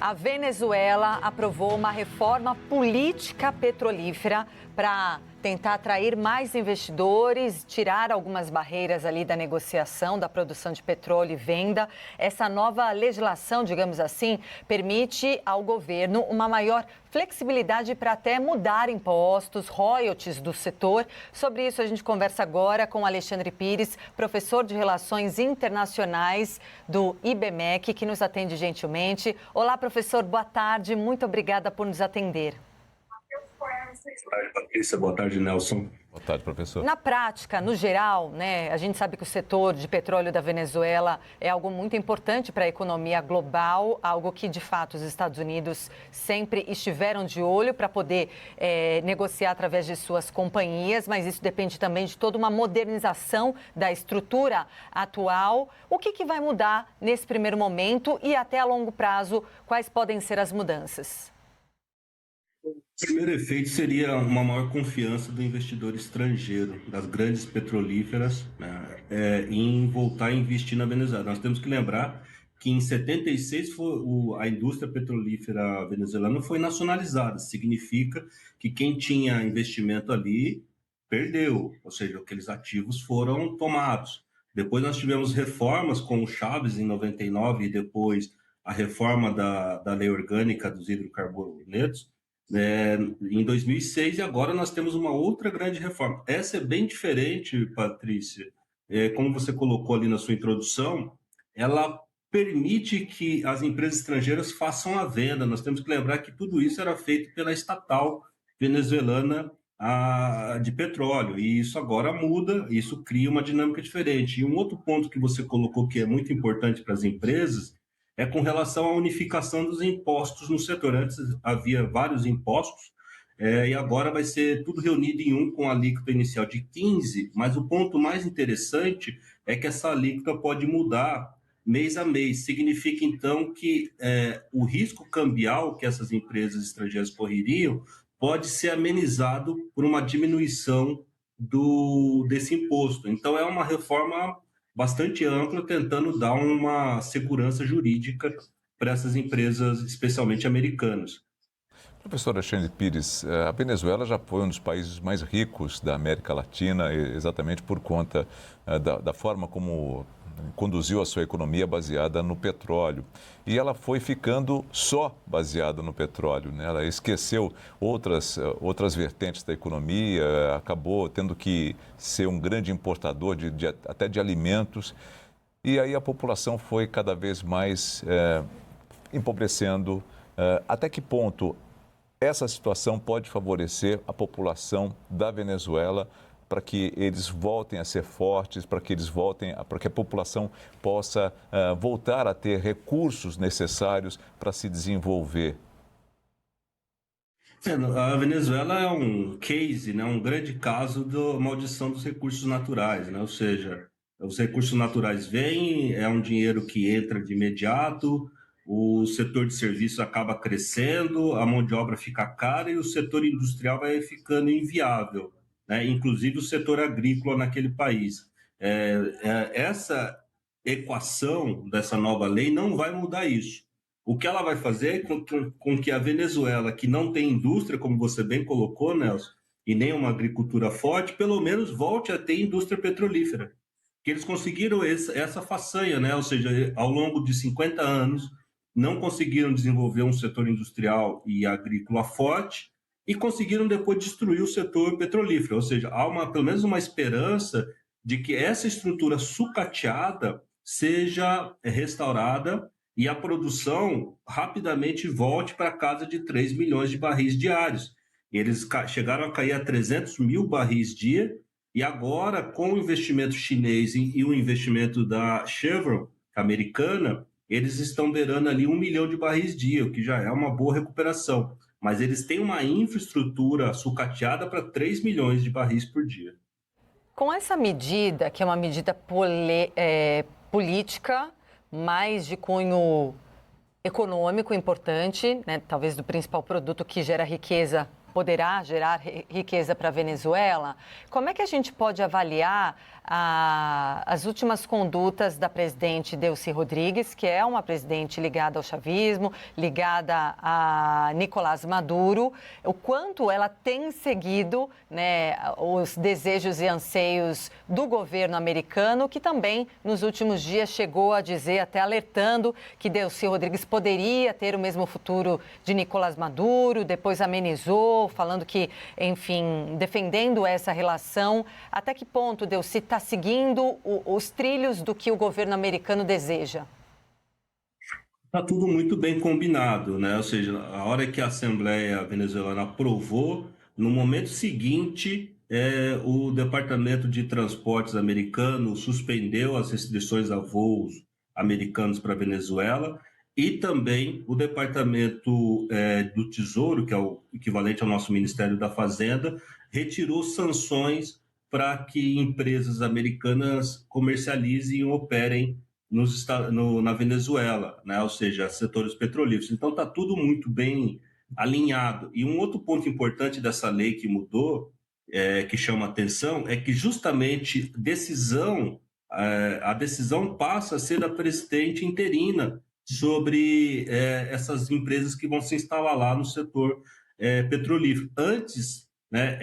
A Venezuela aprovou uma reforma política petrolífera para tentar atrair mais investidores, tirar algumas barreiras ali da negociação, da produção de petróleo e venda. Essa nova legislação, digamos assim, permite ao governo uma maior flexibilidade para até mudar impostos, royalties do setor. Sobre isso a gente conversa agora com Alexandre Pires, professor de Relações Internacionais do IBMEC, que nos atende gentilmente. Olá, professor, boa tarde, muito obrigada por nos atender. Boa tarde, Patrícia. Boa tarde, Nelson. Boa tarde, professor. Na prática, no geral, a gente sabe que o setor de petróleo da Venezuela é algo muito importante para a economia global, algo que, de fato, os Estados Unidos sempre estiveram de olho para poder negociar através de suas companhias, mas isso depende também de toda uma modernização da estrutura atual. O que vai mudar nesse primeiro momento e até a longo prazo, quais podem ser as mudanças? O primeiro efeito seria uma maior confiança do investidor estrangeiro, das grandes petrolíferas, em voltar a investir na Venezuela. Nós temos que lembrar que em 76 a indústria petrolífera venezuelana foi nacionalizada. Significa que quem tinha investimento ali perdeu, ou seja, aqueles ativos foram tomados. Depois nós tivemos reformas com o Chávez em 99 e depois a reforma da lei orgânica dos hidrocarbonetos, em 2006, e agora nós temos uma outra grande reforma. Essa é bem diferente, Patrícia. Como você colocou ali na sua introdução, ela permite que as empresas estrangeiras façam a venda. Nós temos que lembrar que tudo isso era feito pela estatal venezuelana de petróleo, e isso agora muda, isso cria uma dinâmica diferente. E um outro ponto que você colocou que é muito importante para as empresas é com relação à unificação dos impostos no setor. Antes havia vários impostos, e agora vai ser tudo reunido em um, com a alíquota inicial de 15%, mas o ponto mais interessante é que essa alíquota pode mudar mês a mês. Significa, então, que o risco cambial que essas empresas estrangeiras correriam pode ser amenizado por uma diminuição desse imposto. Então, é uma reforma bastante ampla, tentando dar uma segurança jurídica para essas empresas, especialmente americanas. Professor Alexandre Pires, a Venezuela já foi um dos países mais ricos da América Latina, exatamente por conta da forma como conduziu a sua economia baseada no petróleo. E ela foi ficando só baseada no petróleo, né? Ela esqueceu outras vertentes da economia, acabou tendo que ser um grande importador até de alimentos. E aí a população foi cada vez mais empobrecendo. Até que ponto essa situação pode favorecer a população da Venezuela para que eles voltem a ser fortes, para que a população possa voltar a ter recursos necessários para se desenvolver? A Venezuela é um case, né, um grande caso da maldição dos recursos naturais, né? Ou seja, os recursos naturais vêm, é um dinheiro que entra de imediato, o setor de serviços acaba crescendo, a mão de obra fica cara e o setor industrial vai ficando inviável, né? Inclusive o setor agrícola naquele país. Essa equação dessa nova lei não vai mudar isso. O que ela vai fazer é com que a Venezuela, que não tem indústria, como você bem colocou, Nelson, e nem uma agricultura forte, pelo menos volte a ter indústria petrolífera. Que eles conseguiram essa façanha, né? Ou seja, ao longo de 50 anos, não conseguiram desenvolver um setor industrial e agrícola forte e conseguiram depois destruir o setor petrolífero. Ou seja, há pelo menos uma esperança de que essa estrutura sucateada seja restaurada e a produção rapidamente volte para a casa de 3 milhões de barris diários. Eles chegaram a cair a 300 mil barris dia, e agora, com o investimento chinês e o investimento da Chevron americana, eles estão beirando ali 1 milhão de barris dia, o que já é uma boa recuperação. Mas eles têm uma infraestrutura sucateada para 3 milhões de barris por dia. Com essa medida, que é uma medida política, mais de cunho econômico importante, né, talvez do principal produto que gera riqueza poderá gerar riqueza para a Venezuela. Como é que a gente pode avaliar as últimas condutas da presidente Delcy Rodrigues, que é uma presidente ligada ao chavismo, ligada a Nicolás Maduro, o quanto ela tem seguido, né, os desejos e anseios do governo americano, que também nos últimos dias chegou a dizer, até alertando, que Delcy Rodrigues poderia ter o mesmo futuro de Nicolás Maduro, depois amenizou, falando que, enfim, defendendo essa relação. Até que ponto Delcy está seguindo os trilhos do que o governo americano deseja? Está tudo muito bem combinado, né? Ou seja, a hora que a Assembleia venezuelana aprovou, no momento seguinte, o Departamento de Transportes americano suspendeu as restrições a voos americanos para a Venezuela e também o Departamento do Tesouro, que é o equivalente ao nosso Ministério da Fazenda, retirou sanções para que empresas americanas comercializem e operem na Venezuela, né? Ou seja, setores petrolíferos. Então, está tudo muito bem alinhado. E um outro ponto importante dessa lei que mudou, que chama atenção, é que justamente a decisão passa a ser da presidente interina sobre essas empresas que vão se instalar lá no setor petrolífero. Antes, né,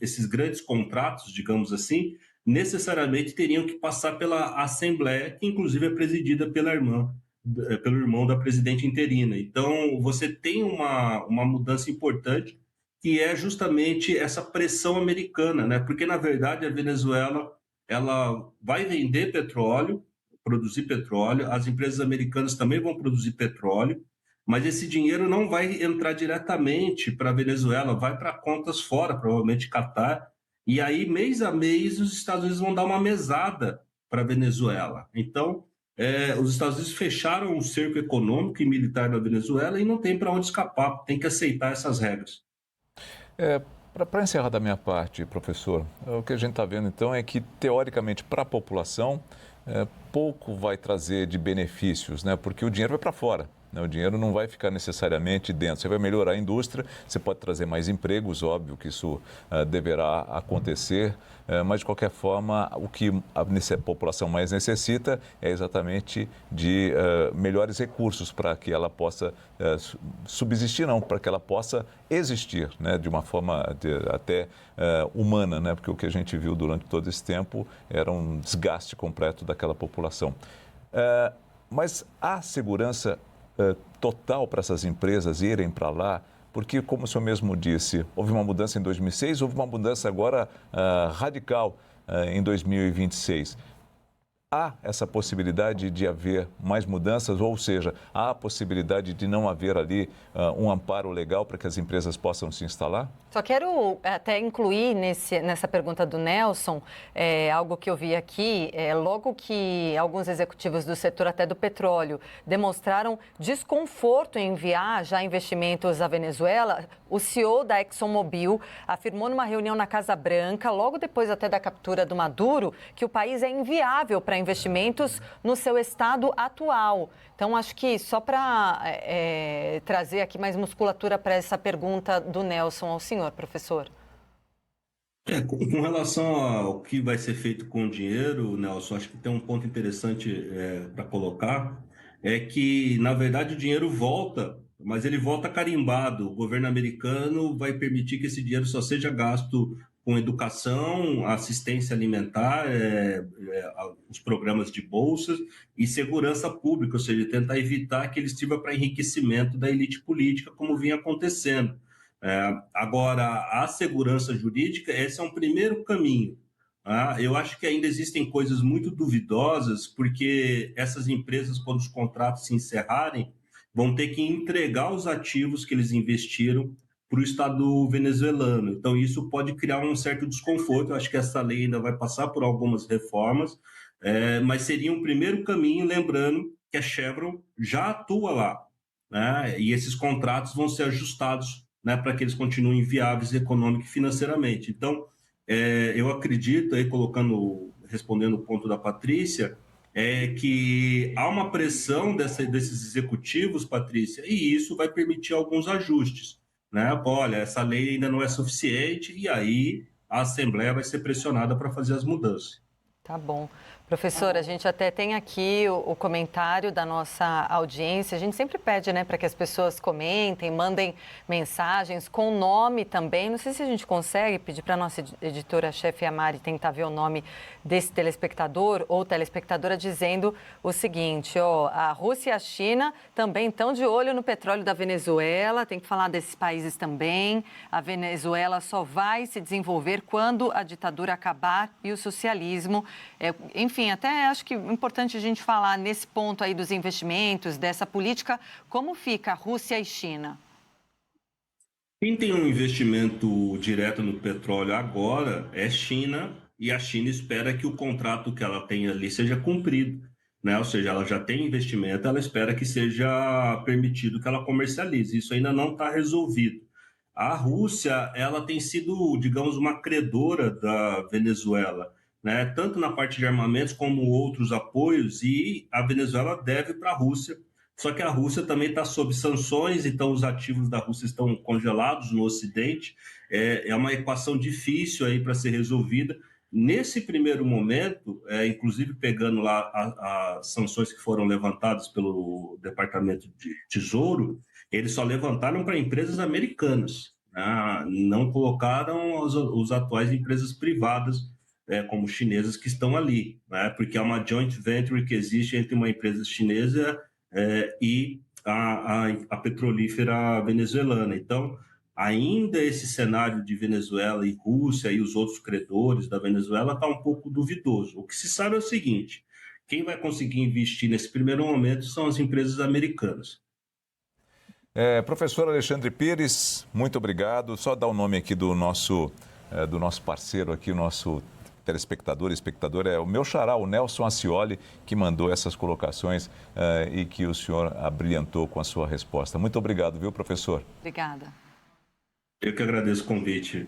esses grandes contratos, digamos assim, necessariamente teriam que passar pela Assembleia, que inclusive é presidida pelo irmão da presidente interina. Então, você tem uma mudança importante, que é justamente essa pressão americana, né? Porque, na verdade, a Venezuela ela vai vender petróleo, produzir petróleo, as empresas americanas também vão produzir petróleo, mas esse dinheiro não vai entrar diretamente para a Venezuela, vai para contas fora, provavelmente Catar, e aí, mês a mês, os Estados Unidos vão dar uma mesada para a Venezuela. Então, os Estados Unidos fecharam o cerco econômico e militar da Venezuela e não tem para onde escapar, tem que aceitar essas regras. Para encerrar da minha parte, professor, o que a gente está vendo então é que, teoricamente, para a população, pouco vai trazer de benefícios, né? Porque o dinheiro vai para fora. O dinheiro não vai ficar necessariamente dentro. Você vai melhorar a indústria, você pode trazer mais empregos, óbvio que isso deverá acontecer, mas de qualquer forma, o que a população mais necessita é exatamente de melhores recursos para que ela possa subsistir, não, para que ela possa existir, né, de uma forma até humana, né, porque o que a gente viu durante todo esse tempo era um desgaste completo daquela população. Mas há segurança total para essas empresas irem para lá, porque, como o senhor mesmo disse, houve uma mudança em 2006, houve uma mudança agora radical em 2026. Há essa possibilidade de haver mais mudanças, ou seja, há a possibilidade de não haver ali um amparo legal para que as empresas possam se instalar? Só quero até incluir nessa pergunta do Nelson algo que eu vi aqui. Logo que alguns executivos do setor, até do petróleo, demonstraram desconforto em enviar já investimentos à Venezuela, o CEO da ExxonMobil afirmou numa reunião na Casa Branca, logo depois até da captura do Maduro, que o país é inviável para investimentos no seu estado atual. Então, acho que só para trazer aqui mais musculatura para essa pergunta do Nelson ao senhor, professor. Com relação ao que vai ser feito com o dinheiro, Nelson, acho que tem um ponto interessante para colocar, é que, na verdade, o dinheiro volta, mas ele volta carimbado. O governo americano vai permitir que esse dinheiro só seja gasto com educação, assistência alimentar, os programas de bolsas e segurança pública, ou seja, tentar evitar que ele sirva para enriquecimento da elite política, como vinha acontecendo. Agora, a segurança jurídica, esse é um primeiro caminho. Eu acho que ainda existem coisas muito duvidosas, porque essas empresas, quando os contratos se encerrarem, vão ter que entregar os ativos que eles investiram para o Estado venezuelano. Então, isso pode criar um certo desconforto. Eu acho que essa lei ainda vai passar por algumas reformas, mas seria um primeiro caminho, lembrando que a Chevron já atua lá, né? E esses contratos vão ser ajustados, né, para que eles continuem viáveis econômica e financeiramente. Então, eu acredito, aí respondendo o ponto da Patrícia, que há uma pressão desses executivos, Patrícia, e isso vai permitir alguns ajustes. né? Olha, essa lei ainda não é suficiente e aí a Assembleia vai ser pressionada para fazer as mudanças. Tá bom. Professora, a gente até tem aqui o comentário da nossa audiência. A gente sempre pede, né, para que as pessoas comentem, mandem mensagens com nome também. Não sei se a gente consegue pedir para a nossa editora-chefe Amari tentar ver o nome desse telespectador ou telespectadora dizendo o seguinte, ó, a Rússia e a China também estão de olho no petróleo da Venezuela, tem que falar desses países também. A Venezuela só vai se desenvolver quando a ditadura acabar e o socialismo. Enfim, até acho que é importante a gente falar nesse ponto aí dos investimentos, dessa política, como fica a Rússia e China? Quem tem um investimento direto no petróleo agora é China, e a China espera que o contrato que ela tem ali seja cumprido, né? Ou seja, ela já tem investimento, ela espera que seja permitido que ela comercialize. Isso ainda não está resolvido. A Rússia, ela tem sido, digamos, uma credora da Venezuela, né? Tanto na parte de armamentos como outros apoios, e a Venezuela deve para a Rússia. Só que a Rússia também está sob sanções, então os ativos da Rússia estão congelados no Ocidente. É uma equação difícil aí para ser resolvida. Nesse primeiro momento, inclusive pegando lá as sanções que foram levantadas pelo Departamento de Tesouro, eles só levantaram para empresas americanas, né? Não colocaram os atuais empresas privadas, como chinesas, que estão ali, né? Porque é uma joint venture que existe entre uma empresa chinesa e a petrolífera venezuelana. Então, ainda esse cenário de Venezuela e Rússia e os outros credores da Venezuela está um pouco duvidoso. O que se sabe é o seguinte: quem vai conseguir investir nesse primeiro momento são as empresas americanas. Professor Alexandre Pires, muito obrigado. Só dar o nome aqui do nosso parceiro aqui, o nosso telespectador, espectador, é o meu xará, o Nelson Acioli, que mandou essas colocações e que o senhor abrilhantou com a sua resposta. Muito obrigado, viu, professor? Obrigada. Eu que agradeço o convite.